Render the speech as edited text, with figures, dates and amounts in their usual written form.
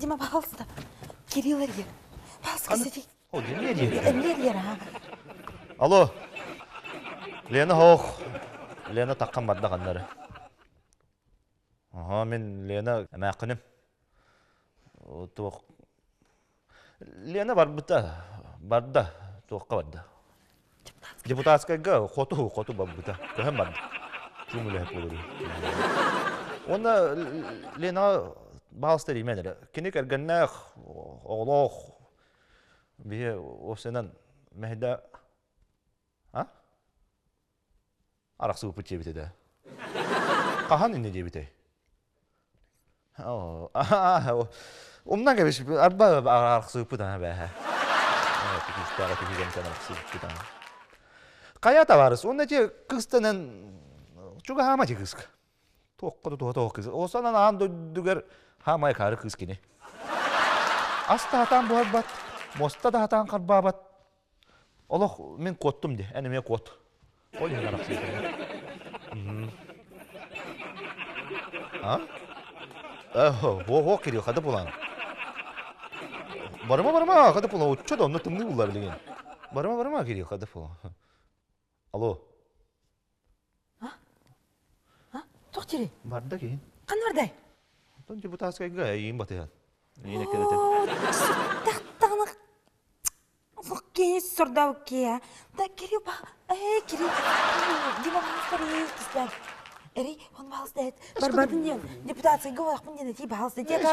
Дима, пожалуйста. Кирилл Илья. Пожалуйста, сиди. О, не диyor? Эмилия, Alo. Lena hoq. Lena taqqan barda qanları. Aha, men Lena maqıным. Toq. Lena barda toqqa barda. Депутатскайга хоту барда. Көһәм барда. Чумулы хеп болду. Оны Lena bağыстыр именер. Кини кергәннәх оглох. Бие осенан мәһдә а? Араксы үпүт жебите да. Кахан инде жебите. Умнан кебеш арба араксы үпүт ана бә. Пикистага тигән тана араксы үпүт ана. Кая таварыс, онда же кыстынан чуга хама же кыск. Тоққы тоқ кыз. Осанан ан дүгер хамай кары кыз кини. Аста атан буар бат. Моста да атан карбабат. Олох мен коттум де, әне мен кот. Ой, мен араксы үпүт. А? Во кириyor, hadi bulan. Barıma, hadi bulan. Uçça da onunla tımlı bullar bilgin. Barıma kiriyor, hadi bulan. Alo. Тоқ тири. Barda ki. Қан бардай? Тон депутатская гая, им батыян. Yine kelete. Тақтағаны. Лұқке, сұрдау ке. Да, Кирилл, Кирилл. Дима, пожалуйста, Eri, он балсыз дәйт. Барбардың ден, депутация говорақпын ден, ти балсыз дәйт.